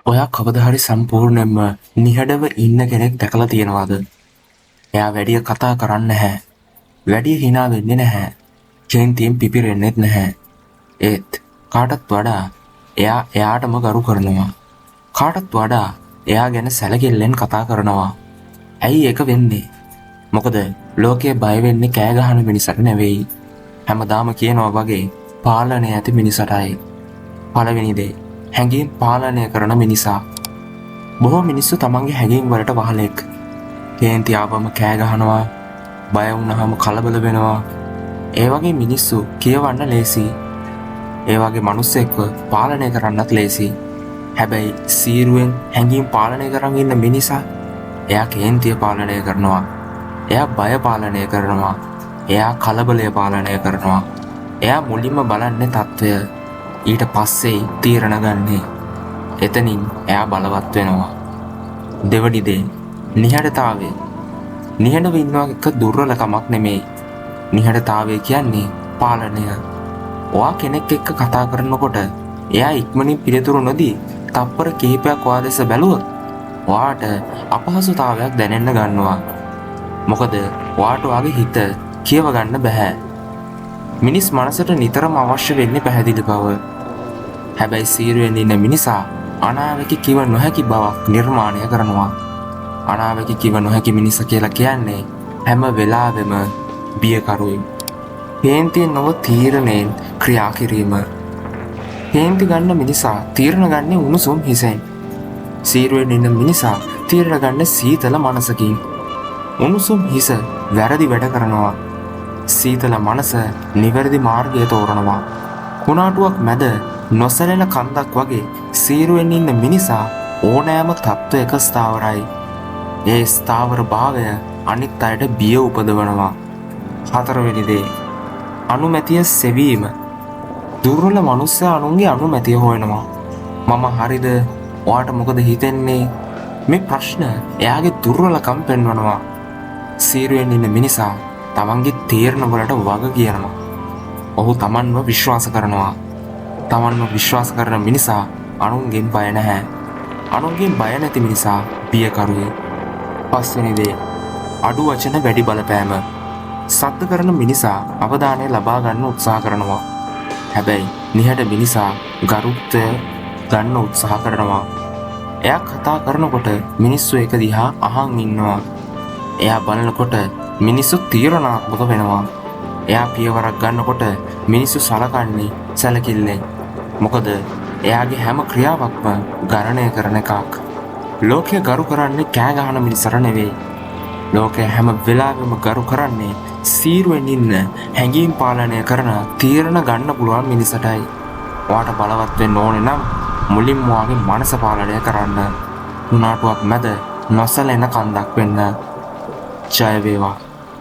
ඔයා කවදා හරි සම්පූර්ණයෙන්ම නිහඬව ඉන්න කෙනෙක් දැකලා තියෙනවද? එයා වැඩිය කතා කරන්නේ නැහැ. වැඩිය hina වෙන්නේ නැහැ. කේන්තියෙන් පිපිරෙන්නෙත් නැහැ. ඒත් කාටත් වඩා එයා එයාටම ගරු කරනවා. කාටත් වඩා එයා ගැන සැලකිල්ලෙන් කතා කරනවා. ඇයි ඒක වෙන්නේ? මොකද ලෝකයේ බය වෙන්නේ කෑ ගහන මිනිසට නෙවෙයි. හැමදාම කියනවා වගේ පාලනය ඇති මිනිසටයි. පළවෙනි දේ හැඟීම් පාලනය කරන මිනිසා. බොහෝ මිනිස්සු තමන්ගේ හැඟීම් වලට වහලෙක්. කේන්ති ආවම කෑ ගහනවා, බය වුණාම කලබල වෙනවා. ඒ වගේ මිනිස්සු කියවන්න ලේසි. ඒ වගේ මිනිස්සෙක්ව පාලනය කරන්නත් ලේසි. හැබැයි සීරුවෙන් හැඟීම් පාලනය කරන් ඉන්න මිනිසා එයා කේන්තිය පාලනය කරනවා. එයා බය පාලනය කරනවා. එයා කලබලය පාලනය කරනවා. එයා මුලින්ම බලන්නේ తত্ত্বය. ඊට පස්සේ තීරණ ගන්නේ. එතනින් එයා බලවත් වෙනවා. දෙවනි දේ නිහඬතාවය. නිහඬව ඉන්නවා එක දුර්වලකමක් නෙමෙයි. නිහඬතාවය කියන්නේ පාලනය. ඔයා කෙනෙක් එක්ක කතා කරනකොට එයා ඉක්මනින් පිළිතුරු නොදී තප්පර කිහිපයක් ඔයා දෙස බැලුවොත් ඔයාට අපහසුතාවයක් දැනෙන්න ගන්නවා. මොකද ඔයාට ඔයාගේ හිත කියව ගන්න බෑ. මිනිස් මනසට නිතරම අවශ්‍ය වෙන්නේ පැහැදිලි බව. හැබැයි සීරුවෙන් ඉන්න මිනිසා අනාවැකි කිව නොහැකි බවක් නිර්මාණය කරනවා. අනාවැකි කිව නොහැකි මිනිස කියලා කියන්නේ හැම වෙලාවෙම බියකරුයි. කේන්තියෙන් නොව තීරණයෙන් ක්‍රියා කිරීම. කේන්ති ගන්න මිනිසා තීරණ ගන්නේ උණුසුම් හිසෙන්. සීරුවෙන් ඉන්න මිනිසා තීරණ ගන්න සීතල මනසකින්. උණුසුම් හිස වැරදි වැඩ කරනවා. සීතල මනස නිවැරදි මාර්ගය තෝරනවා. කුණාටුවක් මැද නොසැලෙන කන්දක් වගේ සීරුවෙන් ඉන්න මිනිසා ඕනෑම තත්ත්වයක ස්ථාවරයි. ඒ ස්ථාවර භාවය අනිත් අයට බිය උපදවනවා. හතරවෙනි දේ අනුමැතිය සෙවීම. දුර්වල මනුස්සයා අනුන්ගේ අනුමැතිය හොයනවා. මම හරිද? ඔයාට මොකද හිතෙන්නේ? මේ ප්‍රශ්න එයාගේ දුර්වලකම් පෙන්වනවා. සීරුවෙන් ඉන්න මිනිසා තමන්ගේ තීරණ වලට වග කියනවා. ඔහු තමන්ව විශ්වාස කරනවා. තමන්ව විශ්වාස කරන මිනිසා අනුන්ගෙන් බය නැහැ. අනුන්ගෙන් බය නැති මිනිසා බියකරුයි. පස්වෙනි දේ අඩු වචන වැඩි බලපෑම. සද්ද කරන මිනිසා අවධානය ලබා ගන්න උත්සාහ කරනවා. හැබැයි නිහඬ මිනිසා ගරුත්වය ගන්න උත්සාහ කරනවා. එයා කතා කරනකොට මිනිස්සු ඒක දිහා අහන් ඉන්නවා. එයා බලනකොට මිනිස්සු තීරණාත්මක වෙනවා. එයා පියවරක් ගන්නකොට මිනිස්සු සලකන්නේ සැලකිල්ලෙන්. මොකද එයාගේ හැම ක්‍රියාවක්ම ගණනය කරන එකක්. ලෝකය ගරු කරන්නේ කෑ ගහන මිනිසර නෙවෙයි. ලෝකය හැම වෙලාවෙම ගරු කරන්නේ සීරුවෙන් ඉන්න හැඟීම් පාලනය කරන තීරණ ගන්න පුළුවන් මිනිසටයි. ඔයාට බලවත් වෙන්න ඕනේ නම් මුලින්ම ඔයාගේ මනස පාලනය කරන්න. උනාටුවක් මැද නොසැලෙන කන්දක් වෙන්න. ජය වේවා.